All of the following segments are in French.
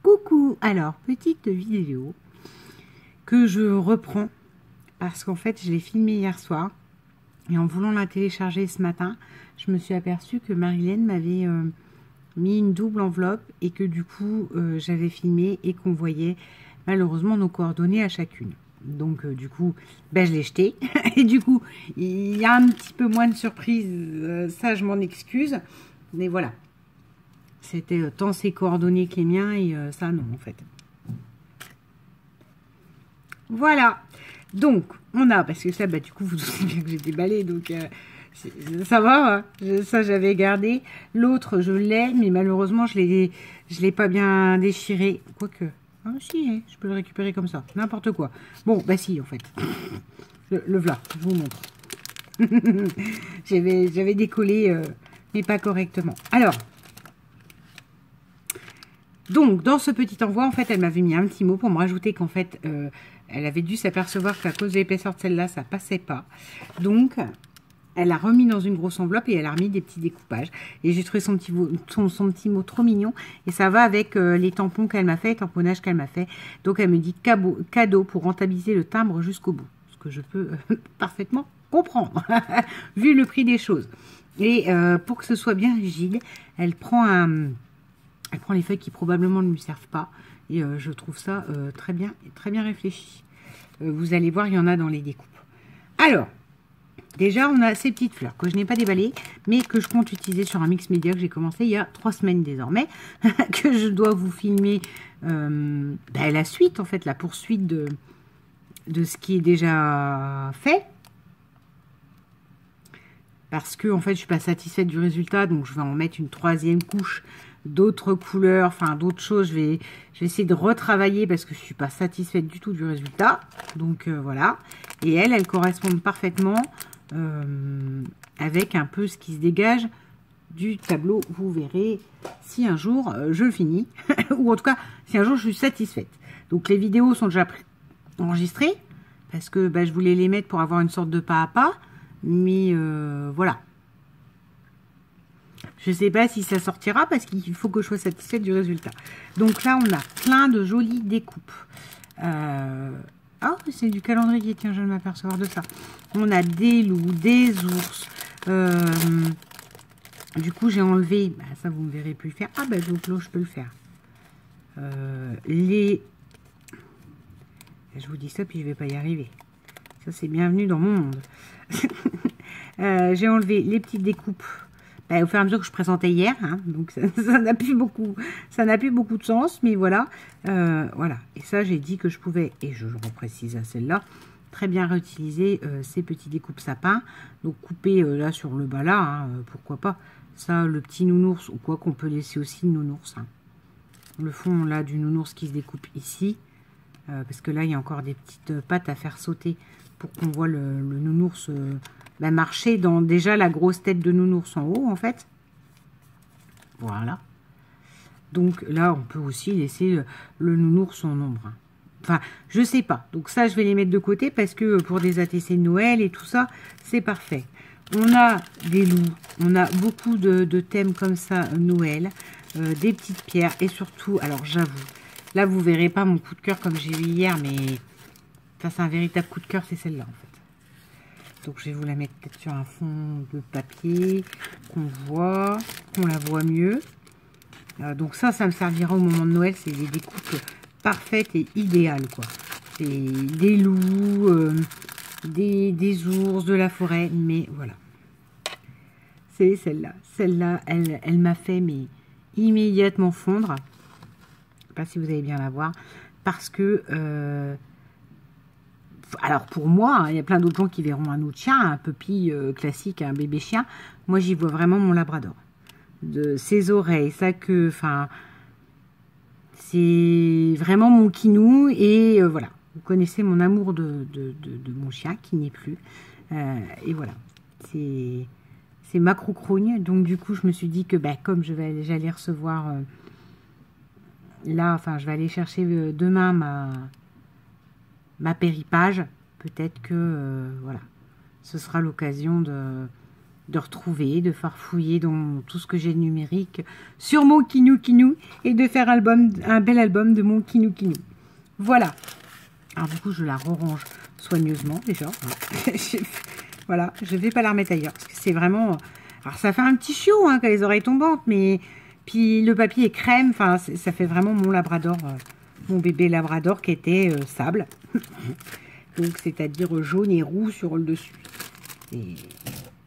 Coucou, alors petite vidéo que je reprends parce qu'en fait je l'ai filmée hier soir et en voulant la télécharger ce matin, je me suis aperçue que Marilène m'avait mis une double enveloppe et que du coup j'avais filmé et qu'on voyait malheureusement nos coordonnées à chacune. Donc du coup, je l'ai jeté et du coup il y a un petit peu moins de surprise, ça je m'en excuse, mais voilà. C'était tant ses coordonnées que les miens et ça non en fait. Voilà. Donc on a, parce que ça du coup vous doutez bien que j'ai déballé donc ça va, hein, ça j'avais gardé. L'autre je l'ai mais malheureusement je l'ai pas bien déchiré. Quoique, ah si, hein, je peux le récupérer comme ça, n'importe quoi. Bon si en fait. Le voilà, je vous montre. J'avais décollé mais pas correctement. Alors. Donc, dans ce petit envoi, en fait, elle m'avait mis un petit mot pour me rajouter qu'en fait, elle avait dû s'apercevoir qu'à cause de l'épaisseur de celle-là, ça passait pas. Donc, elle a remis dans une grosse enveloppe et elle a remis des petits découpages. Et j'ai trouvé son petit mot trop mignon. Et ça va avec les tampons qu'elle m'a fait, les tamponnages qu'elle m'a fait. Donc, elle me dit cadeau pour rentabiliser le timbre jusqu'au bout. Ce que je peux parfaitement comprendre, vu le prix des choses. Et pour que ce soit bien rigide, elle prend les feuilles qui probablement ne lui servent pas. Et je trouve ça très bien réfléchi. Vous allez voir, il y en a dans les découpes. Alors, déjà, on a ces petites fleurs que je n'ai pas déballées, mais que je compte utiliser sur un mix média que j'ai commencé il y a 3 semaines désormais, que je dois vous filmer la suite, en fait, la poursuite de ce qui est déjà fait. Parce que, en fait, je ne suis pas satisfaite du résultat, donc je vais en mettre une 3e couche d'autres couleurs, enfin d'autres choses. Je vais essayer de retravailler parce que je suis pas satisfaite du tout du résultat. Donc voilà. Et elles correspondent parfaitement avec un peu ce qui se dégage du tableau. Vous verrez si un jour je le finis ou en tout cas si un jour je suis satisfaite. Donc les vidéos sont déjà enregistrées parce que je voulais les mettre pour avoir une sorte de pas à pas. Mais voilà. Je ne sais pas si ça sortira parce qu'il faut que je sois satisfaite du résultat. Donc là, on a plein de jolies découpes. Ah, c'est du calendrier, tiens, je viens de m'apercevoir de ça. On a des loups, des ours. Du coup, j'ai enlevé, ça vous ne me verrez plus le faire. Ah, donc là, je peux le faire. Je vous dis ça, puis je ne vais pas y arriver. Ça, c'est bienvenue dans mon monde. J'ai enlevé les petites découpes. Au fur et à mesure que je présentais hier, hein, donc ça n'a plus beaucoup de sens, mais voilà, voilà. Et ça, j'ai dit que je pouvais, et je le reprécise à celle-là, très bien réutiliser ces petits découpes sapins, donc couper là sur le bas là, hein, pourquoi pas. Ça, le petit nounours, ou quoi qu'on peut laisser aussi le nounours. Hein. Le fond là du nounours qui se découpe ici, parce que là il y a encore des petites pattes à faire sauter pour qu'on voit le nounours. Marcher dans déjà la grosse tête de nounours en haut en fait. Voilà. Donc là on peut aussi laisser le nounours en ombre. Hein. Enfin je sais pas. Donc ça je vais les mettre de côté parce que pour des ATC de Noël et tout ça c'est parfait. On a des loups. On a beaucoup de thèmes comme ça Noël. Des petites pierres et surtout alors j'avoue. Là vous verrez pas mon coup de cœur comme j'ai eu hier mais ça c'est un véritable coup de cœur, c'est celle-là en fait. Donc, je vais vous la mettre peut-être sur un fond de papier, qu'on la voit mieux. Donc, ça me servira au moment de Noël. C'est des découpes parfaites et idéales, quoi. C'est des loups, des ours, de la forêt, mais voilà. C'est celle-là. Celle-là, elle m'a fait mais immédiatement fondre. Je ne sais pas si vous allez bien la voir. Parce que... alors pour moi, hein, il y a plein d'autres gens qui verront un autre chien, un puppy classique, un bébé chien. Moi, j'y vois vraiment mon labrador. De ses oreilles, sa queue, enfin, c'est vraiment mon kinou. Et voilà, vous connaissez mon amour de mon chien qui n'est plus. Et voilà, c'est ma croucrougne. Donc du coup, je me suis dit que comme j'allais recevoir là, enfin, je vais aller chercher demain ma péripage, peut-être que voilà, ce sera l'occasion de retrouver, de farfouiller dans tout ce que j'ai de numérique sur mon Kinou Kinou et de faire un bel album de mon Kinou Kinou. Voilà. Alors du coup, je la range soigneusement déjà. Voilà, je ne vais pas la remettre ailleurs parce que c'est vraiment... Alors ça fait un petit chiot hein, quand les oreilles tombantes, mais puis le papier est crème, enfin ça fait vraiment mon labrador, mon bébé labrador qui était sable. Donc c'est-à-dire jaune et roux sur le dessus. Et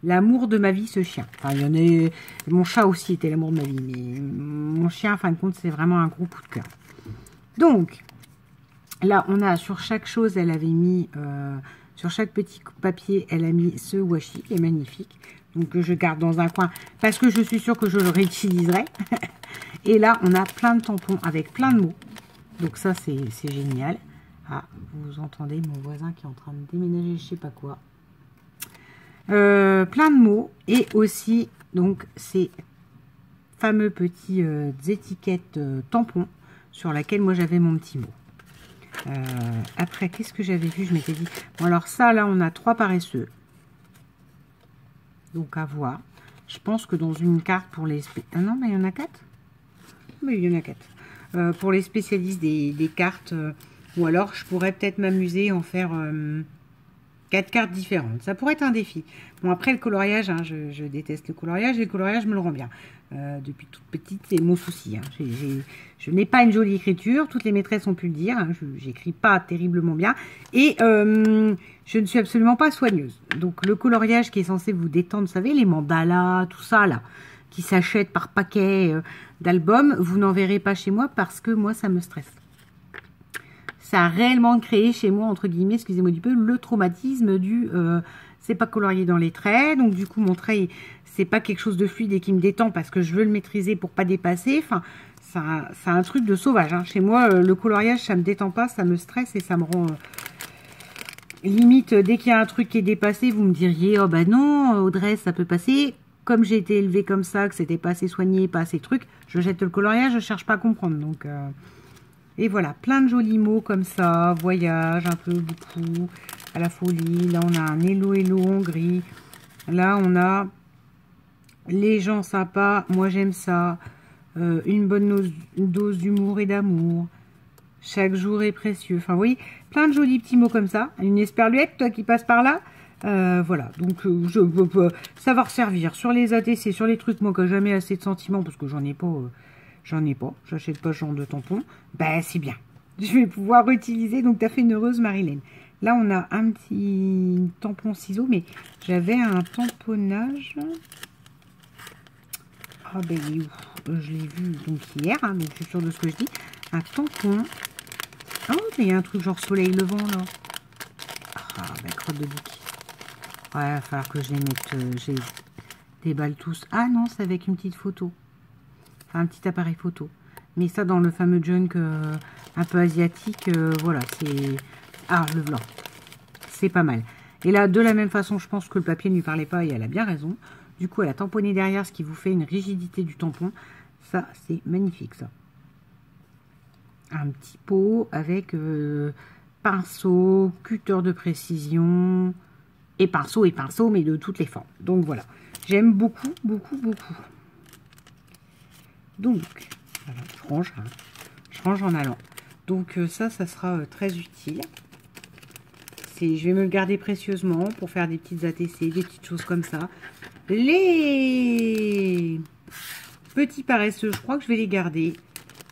l'amour de ma vie, ce chien. Enfin, il y en a... Mon chat aussi était l'amour de ma vie, mais mon chien, en fin de compte, c'est vraiment un gros coup de cœur. Donc, là, on a sur chaque chose, elle avait mis... sur chaque petit papier, elle a mis ce washi, qui est magnifique. Donc, que je garde dans un coin, parce que je suis sûre que je le réutiliserai. Et là, on a plein de tampons avec plein de mots. Donc ça, c'est génial. Ah, vous entendez mon voisin qui est en train de déménager, je sais pas quoi. Plein de mots. Et aussi, donc, ces fameux petits étiquettes tampons sur laquelle moi, j'avais mon petit mot. Après, qu'est-ce que j'avais vu? Je m'étais dit... Bon, alors ça, là, on a 3 paresseux. Donc, à voir. Je pense que dans une carte pour les... Ah non, mais il y en a 4. Mais il y en a 4. Pour les spécialistes des cartes, ou alors je pourrais peut-être m'amuser à en faire 4 cartes différentes. Ça pourrait être un défi. Bon, après le coloriage, hein, je déteste le coloriage, et le coloriage me le rend bien. Depuis toute petite, c'est mon souci. Hein. Je n'ai pas une jolie écriture, toutes les maîtresses ont pu le dire, hein. Je n'écris pas terriblement bien, et je ne suis absolument pas soigneuse. Donc le coloriage qui est censé vous détendre, vous savez, les mandalas, tout ça là, qui s'achètent par paquet d'albums, vous n'en verrez pas chez moi parce que moi, ça me stresse. Ça a réellement créé chez moi, entre guillemets, excusez-moi du peu, le traumatisme du c'est pas colorié dans les traits. Donc du coup, mon trait, c'est pas quelque chose de fluide et qui me détend parce que je veux le maîtriser pour pas dépasser. Enfin, c'est un truc de sauvage. Hein. Chez moi, le coloriage, ça me détend pas, ça me stresse et ça me rend... limite, dès qu'il y a un truc qui est dépassé, vous me diriez, oh bah non, Audrey, ça peut passer. Comme j'ai été élevée comme ça, que c'était pas assez soigné, pas assez truc, je jette le coloriage, je cherche pas à comprendre. Donc, et voilà, plein de jolis mots comme ça, voyage, un peu, beaucoup, à la folie. Là, on a un hello, hello en gris. Là, on a les gens sympas, moi j'aime ça. Une bonne dose d'humour et d'amour. Chaque jour est précieux. Enfin, vous voyez, plein de jolis petits mots comme ça. Une esperluette, toi qui passe par là. Voilà, donc ça va resservir sur les ATC, sur les trucs, moi, que jamais assez de sentiments, parce que j'en ai pas, j'achète pas ce genre de tampon. Ben, c'est bien. Je vais pouvoir utiliser, donc t'as fait une heureuse Marilène. Là, on a un petit tampon ciseau, mais j'avais un tamponnage. Ah ben, il est où? Je l'ai vu donc hier, hein, donc je suis sûre de ce que je dis. Un tampon. Oh, mais il y a un truc genre soleil levant, là. Ah, ben, crotte de bouquet. Ouais, il va falloir que je les mette, je les déballe tous. Ah non, c'est avec une petite photo. Enfin, un petit appareil photo. Mais ça, dans le fameux junk un peu asiatique, voilà, c'est... Ah, le blanc. C'est pas mal. Et là, de la même façon, je pense que le papier ne lui parlait pas et elle a bien raison. Du coup, elle a tamponné derrière, ce qui vous fait une rigidité du tampon. Ça, c'est magnifique, ça. Un petit pot avec pinceau, cutter de précision... Et pinceau, mais de toutes les formes. Donc voilà, j'aime beaucoup, beaucoup, beaucoup. Donc, voilà, je range en allant. Donc ça sera très utile. Je vais me le garder précieusement pour faire des petites ATC, des petites choses comme ça. Les petits paresseux, je crois que je vais les garder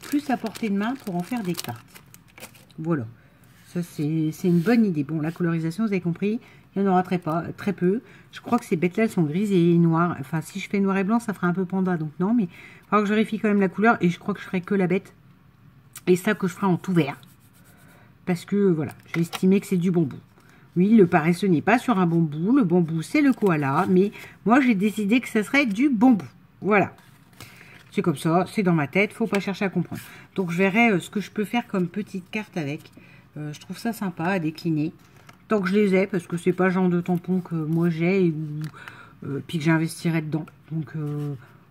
plus à portée de main pour en faire des cartes. Voilà, ça c'est une bonne idée. Bon, la colorisation, vous avez compris. Il n'y en aura très peu. Je crois que ces bêtes-là, elles sont grises et noires. Enfin, si je fais noir et blanc, ça fera un peu panda. Donc non, mais il va falloir que je vérifie quand même la couleur. Et je crois que je ferai que la bête. Et ça, que je ferai en tout vert. Parce que, voilà, j'ai estimé que c'est du bambou. Oui, le paresseux n'est pas sur un bambou. Le bambou, c'est le koala. Mais moi, j'ai décidé que ça serait du bambou. Voilà. C'est comme ça, c'est dans ma tête. Faut pas chercher à comprendre. Donc, je verrai ce que je peux faire comme petite carte avec. Je trouve ça sympa à décliner. Tant que je les ai, parce que c'est pas le genre de tampon que moi j'ai, puis que j'investirais dedans. Donc,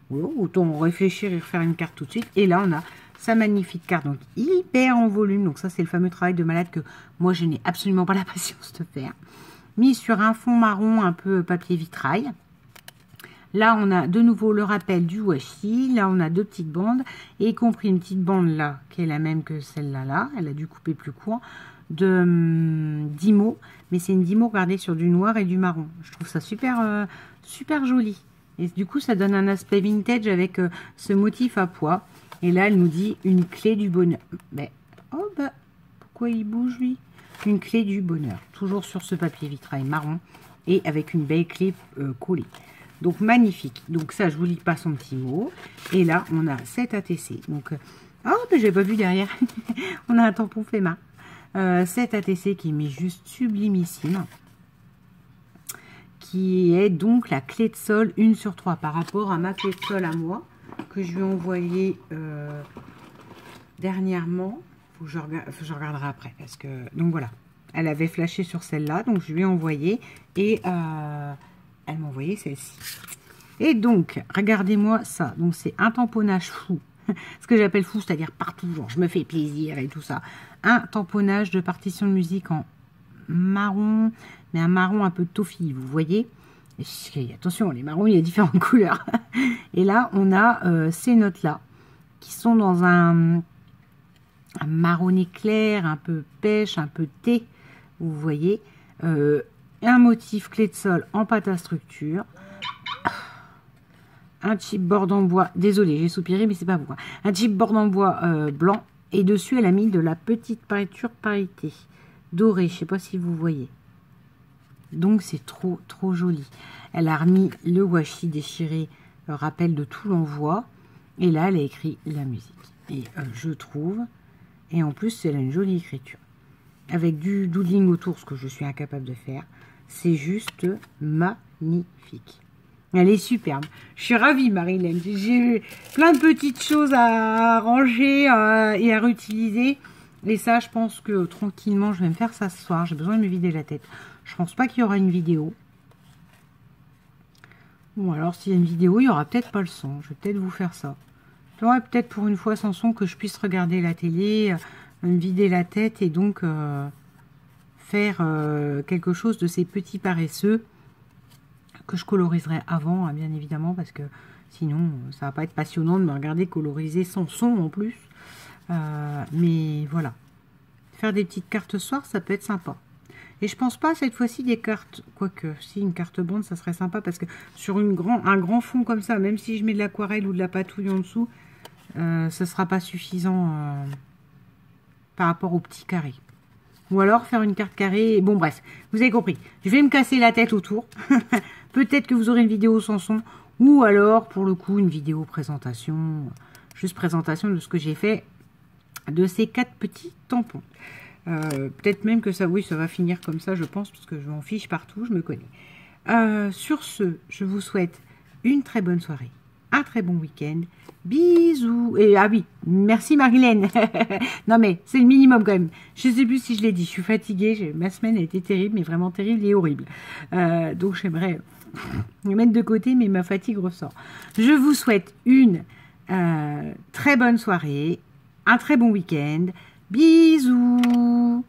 voilà, autant réfléchir et refaire une carte tout de suite. Et là, on a sa magnifique carte, donc hyper en volume. Donc ça, c'est le fameux travail de malade que moi, je n'ai absolument pas la patience de faire. Mis sur un fond marron, un peu papier vitrail. Là, on a de nouveau le rappel du washi. Là, on a 2 petites bandes, et y compris une petite bande là, qui est la même que celle-là. Là, elle a dû couper plus court, de 10 mots. Mais c'est une 10 mots, regardez, sur du noir et du marron. Je trouve ça super, super joli. Et du coup, ça donne un aspect vintage avec ce motif à pois. Et là, elle nous dit une clé du bonheur. Mais, oh bah, pourquoi il bouge, lui? Une clé du bonheur. Toujours sur ce papier vitrail marron. Et avec une belle clé collée. Donc, magnifique. Donc, ça, je vous lis pas son petit mot. Et là, on a 7 ATC. Donc, oh, mais j'ai pas vu derrière. On a un tampon fait main. 7 ATC qui met juste sublimissime. Qui est donc la clé de sol 1/3 par rapport à ma clé de sol à moi. Que je lui ai envoyée dernièrement. Je regarderai après. Parce que, donc voilà. Elle avait flashé sur celle-là. Donc, je lui ai envoyé. Et elle m'a envoyé celle-ci. Et donc, regardez-moi ça. Donc, c'est un tamponnage fou. Ce que j'appelle fou, c'est-à-dire partout. Genre, je me fais plaisir et tout ça. Un tamponnage de partition de musique en marron. Mais un marron un peu toffee, vous voyez. Et attention, les marrons, il y a différentes couleurs. Et là, on a ces notes-là. Qui sont dans un marronné clair, un peu pêche, un peu thé. Vous voyez. Un motif clé de sol en pâte à structure. Un chipboard en bois. Désolé, j'ai soupiré, mais c'est pas vous. Un chipboard en bois blanc. Et dessus, elle a mis de la petite peinture pailleté dorée. Je sais pas si vous voyez. Donc, c'est trop, trop joli. Elle a remis le washi déchiré, le rappel de tout l'envoi. Et là, elle a écrit la musique. Et je trouve. Et en plus, elle a une jolie écriture. Avec du doodling autour, ce que je suis incapable de faire. C'est juste magnifique. Elle est superbe. Je suis ravie, Marilyn. J'ai plein de petites choses à ranger et à réutiliser. Et ça, je pense que tranquillement, je vais me faire ça ce soir. J'ai besoin de me vider la tête. Je pense pas qu'il y aura une vidéo. Bon, alors s'il y a une vidéo, il y aura peut-être pas le son. Je vais peut-être vous faire ça. Ouais, peut-être pour une fois sans son que je puisse regarder la télé, me vider la tête et donc faire quelque chose de ces petits paresseux que je coloriserai avant, hein, bien évidemment, parce que sinon, ça va pas être passionnant de me regarder coloriser sans son en plus. Mais voilà. Faire des petites cartes ce soir, ça peut être sympa. Et je pense pas cette fois-ci des cartes, quoique, si une carte bande, ça serait sympa, parce que sur un grand fond comme ça, même si je mets de l'aquarelle ou de la patouille en dessous, ça sera pas suffisant par rapport au petit carré. Ou alors faire une carte carrée. Bon, bref, vous avez compris. Je vais me casser la tête autour. Peut-être que vous aurez une vidéo sans son. Ou alors, pour le coup, une vidéo présentation. Juste présentation de ce que j'ai fait de ces 4 petits tampons. Peut-être même que ça, oui, ça va finir comme ça, je pense, parce que je m'en fiche partout, je me connais. Sur ce, je vous souhaite une très bonne soirée, un très bon week-end. Bisous. Et ah oui, merci Marilène. Non mais c'est le minimum quand même. Je sais plus si je l'ai dit, je suis fatiguée. Ma semaine a été terrible, mais vraiment terrible et horrible. Donc j'aimerais me mettre de côté, mais ma fatigue ressort. Je vous souhaite une très bonne soirée, un très bon week-end. Bisous.